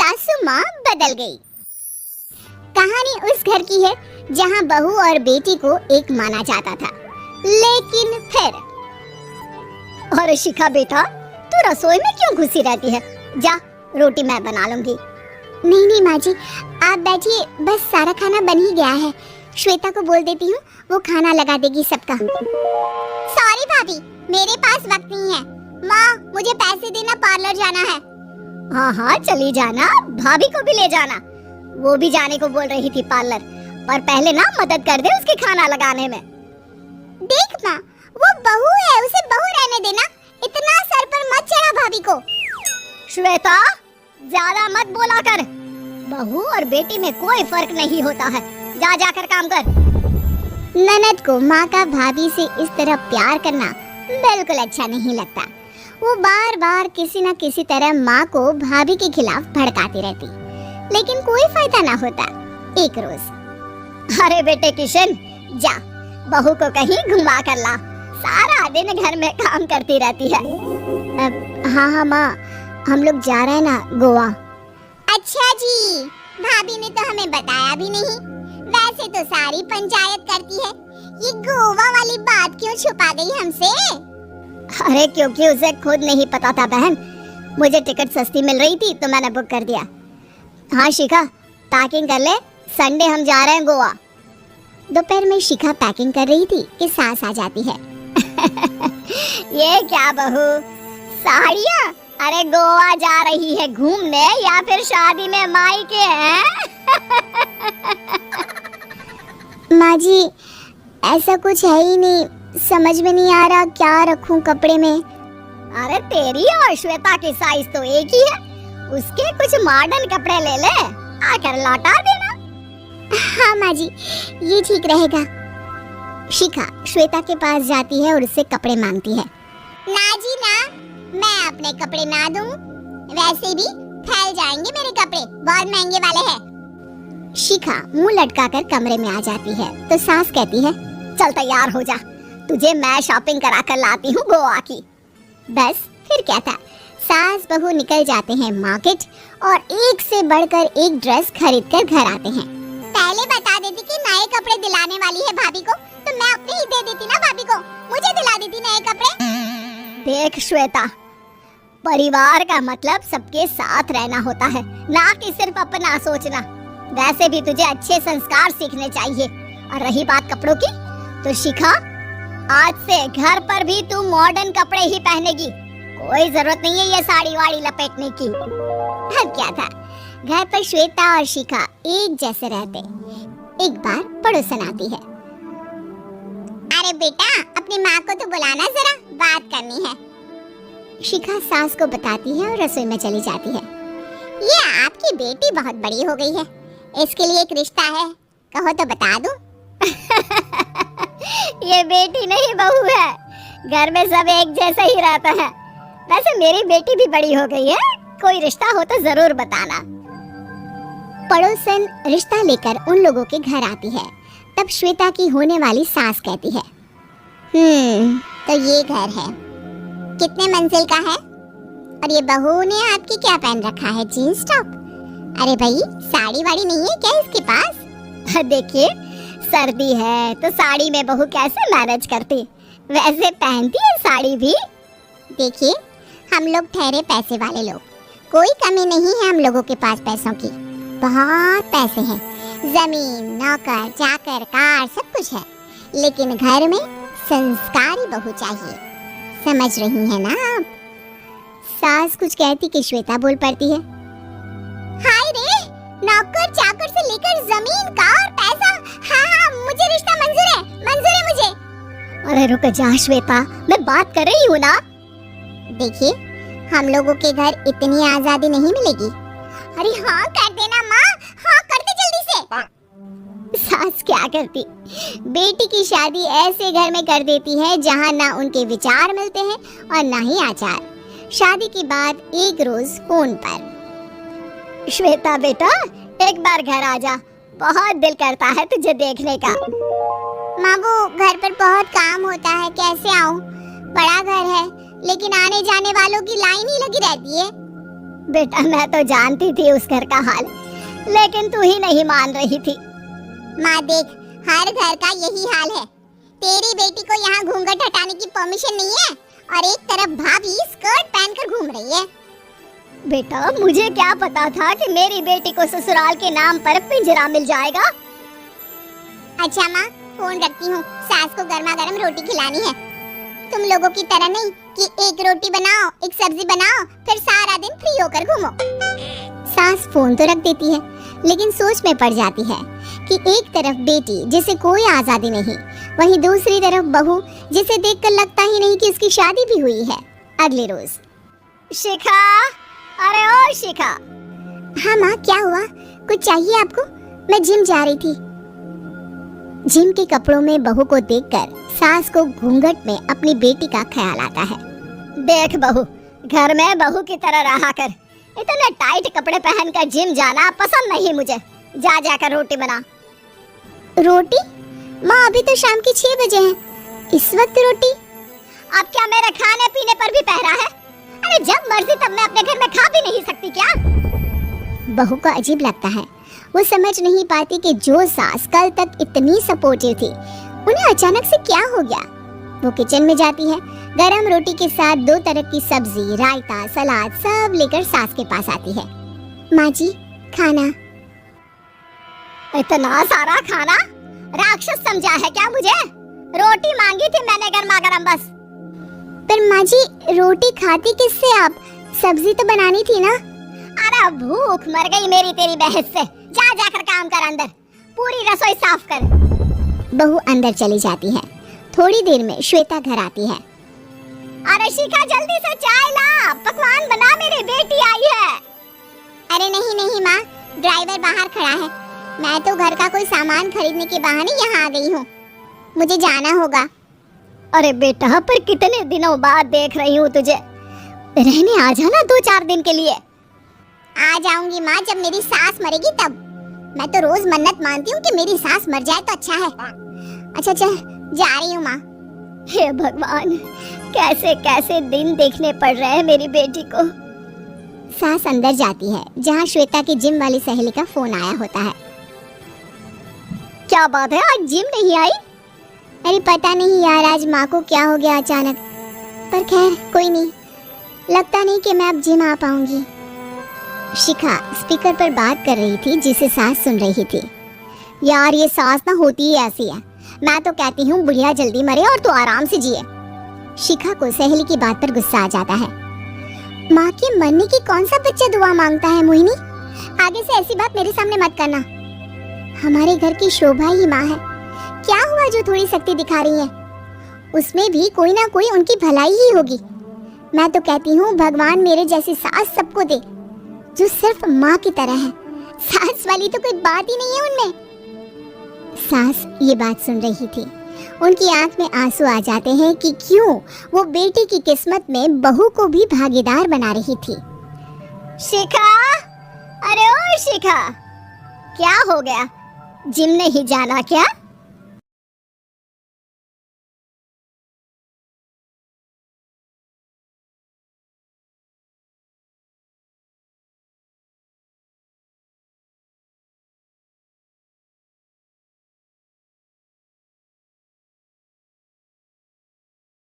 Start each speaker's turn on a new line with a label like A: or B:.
A: सासू माँ बदल गई। कहानी उस घर की है जहाँ बहू और बेटी को एक माना जाता था, लेकिन फिर। अरे शिखा बेटा, तू रसोई में क्यों घुसी रहती है? जा, रोटी मैं बना लूंगी। नहीं नहीं माँ जी, आप बैठिए, बस सारा खाना बन ही गया है। श्वेता को बोल देती हूँ, वो खाना लगा देगी सबका। सॉरी भाभी, मेरे पास वक्त नहीं है। माँ, मुझे पैसे देना, पार्लर जाना है। हाँ हाँ चली जाना, भाभी को भी ले जाना। वो भी जाने को बोल रही थी पार्लर, पर पहले ना मदद कर दे उसके खाना लगाने में। देख माँ, वो बहू है, उसे बहू रहने देना, इतना सर पर मत चढ़ा भाभी को। श्वेता, ज्यादा मत बोला कर। बहू और बेटी में कोई फर्क नहीं होता है, जा जाकर काम कर। ननद को माँ का भाभी से इस तरह प्यार करना बिल्कुल अच्छा नहीं लगता। वो बार बार किसी न किसी तरह माँ को भाभी के खिलाफ भड़काती रहती, लेकिन कोई फायदा ना होता। एक रोज, अरे बेटे किशन, जा बहू को कहीं घुमा कर ला, सारा दिन घर में काम करती रहती है। हाँ हाँ माँ, हम लोग जा रहे हैं ना गोवा। अच्छा जी, भाभी ने तो हमें बताया भी नहीं। वैसे तो सारी पंचायत करती है, ये गोवा वाली बात क्यों छुपा गई हमसे? अरे क्योंकि उसे खुद नहीं पता था बहन, मुझे टिकट सस्ती मिल रही थी तो मैंने बुक कर दिया। हाँ शिखा, पैकिंग कर ले, संडे हम जा रहे हैं गोवा। दोपहर में शिखा पैकिंग कर रही थी कि सास आ जाती है। ये क्या बहू, साड़ियाँ? अरे गोवा जा रही है घूमने या फिर शादी में मायके हैं? माँ जी, ऐसा कुछ है ही नहीं, समझ में नहीं आ रहा क्या रखूं कपड़े में। अरे तेरी और श्वेता की साइज तो एक ही है, उसके कुछ मॉडर्न कपड़े ले ले, आकर लौटा देना। हाँ माँ जी, ये ठीक रहेगा। शिखा श्वेता के पास जाती है और उससे कपड़े मांगती है। ना जी ना, मैं अपने कपड़े ना दूं, वैसे भी फैल जाएंगे मेरे कपड़े, बहुत महंगे वाले हैं। शिखा मुंह लटकाकर कमरे में आ जाती है तो सास कहती है, चल तैयार हो जा, तुझे मैं शॉपिंग करा कर लाती हूँ गोवा की। बस फिर क्या था, सास बहू निकल जाते हैं मार्केट और एक से बढ़कर एक ड्रेस खरीद कर घर आते हैं। पहले बता देती कि नए कपड़े दिलाने वाली है भाभी को, तो मैं अपने ही दे देती ना भाभी को, मुझे दिला देती नए कपड़े। देख श्वेता, परिवार का मतलब सबके साथ रहना होता है, ना कि सिर्फ अपना सोचना। वैसे भी तुझे अच्छे संस्कार सीखने चाहिए। और रही बात कपड़ों की, तो शिखा, आज से घर पर भी तू मॉडर्न कपड़े ही पहनेगी, कोई जरूरत नहीं है ये साड़ी वाड़ी लपेटने की। अब क्या था, घर पर श्वेता और शिखा एक जैसे रहते। एक बार पड़ोसन आती है। अरे बेटा, अपनी माँ को तो बुलाना जरा, बात करनी है। शिखा सास को बताती है और रसोई में चली जाती है। ये आपकी बेटी बहुत बड़ी हो गई है, इसके लिए एक रिश्ता है, कहो तो बता दूं। ये बेटी नहीं बहू है, घर में सब एक जैसा ही रहता है। वैसे मेरी बेटी भी बड़ी हो गई है, कोई रिश्ता हो तो जरूर बताना। पड़ोसन रिश्ता लेकर उन लोगों के घर आती है। तब श्वेता की होने वाली सास कहती है, तो ये घर है, कितने मंजिल का है? और ये बहू ने आपकी क्या पहन रखा है, जीन्स टॉप? अरे भाई, साड़ी वाड़ी नहीं है क्या इसके पास? देखिए, सर्दी है तो साड़ी में बहू कैसे मैनेज करती, वैसे पहनती है साड़ी भी। देखिए, हम लोग ठहरे पैसे वाले लोग, कोई कमी नहीं है हम लोगों के पास पैसों की, बहुत पैसे हैं, जमीन, नौकर चाकर, कार, सब कुछ है, लेकिन घर में संस्कारी बहू चाहिए, समझ रही है ना आप? सास कुछ कहती कि श्वेता बोल पड़ती है, हाय रे, नौकर चाकर से लेकर जमीन, कार, पैसा, हाँ मुझे रिश्ता मंजूर है मुझे। अरे रुक जा श्वेता, मैं बात कर रही हूँ ना। देखिए, हम लोगों के घर इतनी आजादी नहीं मिलेगी। अरे हाँ कर देना माँ, हाँ कर दे जल्दी से। सास क्या करती, बेटी की शादी ऐसे घर में कर देती है जहाँ ना उनके विचार मिलते हैं और ना ही आचार। शादी के बाद एक रोज फोन पर, श्वेता बेटा एक बार घर आ जा, बहुत दिल करता है तुझे देखने का। माँ वो घर पर बहुत काम होता है, कैसे आऊँ? बड़ा घर है लेकिन आने जाने वालों की लाइन ही लगी रहती है। बेटा मैं तो जानती थी उस घर का हाल, लेकिन तू ही नहीं मान रही थी। माँ देख, हर घर का यही हाल है। तेरी बेटी को यहाँ घूंघट हटाने की परमिशन नहीं है और एक तरफ भाभी स्कर्ट पहनकर घूम रही है। बेटा मुझे क्या पता था कि मेरी बेटी को ससुराल के नाम पर पिंजरा मिल जाएगा। अच्छा माँ, फोन रखती हूँ, सास को गर्मा गर्म रोटी खिलानी है। तुम लोगों की तरह नहीं कि एक रोटी बनाओ, एक सब्जी बनाओ, फिर सारा दिन फ्री होकर घूमो। सास फोन तो रख देती है, लेकिन सोच में पड़ जाती है कि एक तरफ बेटी जिसे कोई आजादी नहीं, वहीं दूसरी तरफ बहू जिसे देखकर लगता ही नहीं कि उसकी शादी भी हुई है। अगले रोज, शिखा, अरे ओ शिखा। हाँ माँ, क्या हुआ? कुछ चाहिए आपको? मैं जिम जा रही थी। जिम के कपड़ों में बहू को देखकर सास को घूंघट में अपनी बेटी का ख्याल आता है। देख बहू, घर में बहू की तरह रहा कर। इतने टाइट कपड़े पहनकर जिम जाना पसंद नहीं मुझे। जा जाकर रोटी बना। रोटी? माँ अभी तो शाम के 6 बजे हैं। इस वक्त रोटी? अब क्या मेरे खाने पीने पर भी पहरा है? अरे जब मर्जी तब मैं अपने घर में खा भी नहीं सकती क्या? बहू को अजीब लगता है। वो समझ नहीं पाती कि जो सास कल तक इतनी सपोर्टिव थी, उन्हें अचानक से क्या हो गया। वो किचन में जाती है, गरम रोटी के साथ 2 तरह की सब्जी, रायता, सलाद सब लेकर सास के पास आती है। माँ जी, खाना। इतना सारा खाना? राक्षस समझा है क्या मुझे? रोटी मांगी थी मैंने गर्मा गरम बस। पर माँ जी, रोटी खाती किससे आप? सब्जी तो बनानी थी ना। अरे भूख मर गई मेरी तेरी बहस से। जा जाकर काम कर, अंदर पूरी रसोई साफ कर। बहू अंदर चली जाती है। थोड़ी देर में श्वेता घर आती है। अरे शिखा, जल्दी से चाय ला, पकवान बना, मेरी बेटी आई है। अरे नहीं नहीं माँ, ड्राइवर बाहर खड़ा है। मैं तो घर का कोई सामान खरीदने के बहाने यहाँ आ गई हूँ। मुझे जाना होगा। अरे बेटा, पर कितने दिनों बाद देख रही हूँ तुझे। रहने आ जाना 2-4 दिन के लिए। आ जाऊंगी माँ, जब मेरी सास मरेगी तब। मैं तो रोज मन्नत मानती हूँ कि मेरी सास मर जाए तो अच्छा है। अच्छा चल, जा रही हूँ माँ। हे भगवान, कैसे कैसे दिन देखने पड़ रहे हैं मेरी बेटी को। सास अंदर जाती है, जहाँ श्वेता की जिम वाली सहेली का फोन आया होता है। क्या बात है, आज जिम नहीं आई? अरे पता नहीं यार, आज माँ को क्या हो गया अचानक। पर खैर कोई नहीं, लगता नहीं कि मैं अब जिम आ पाऊंगी। शिखा स्पीकर पर बात कर रही थी, जिसे सास सुन रही थी। यार ये सास ना होती ही ऐसी है। मैं तो कहती हूँ बुढ़िया जल्दी मरे और तू आराम से जिए। शिखा को सहेली की बात पर गुस्सा आ जाता है। माँ के मरने की कौन सा बच्चा दुआ मांगता है मोहिनी? आगे से ऐसी बात मेरे सामने मत करना। हमारे घर की शोभा ही माँ है। क्या हुआ जो थोड़ी शक्ति दिखा रही है? उसमें भी कोई ना कोई उनकी भलाई ही होगी। मैं तो कहती हूँ भगवान मेरे जैसी सास सबको दे, जो सिर्फ माँ की तरह है। सास वाली तो कोई बात ही नहीं है उनमें। सास ये बात सुन रही थी। उनकी आंख में आंसू आ जाते हैं कि क्यों वो बेटी की किस्मत में बहू को भी भागीदार बना रही थी। शिखा, अरे ओ शिखा, क्या हो गया? जिम नहीं जाना क्या?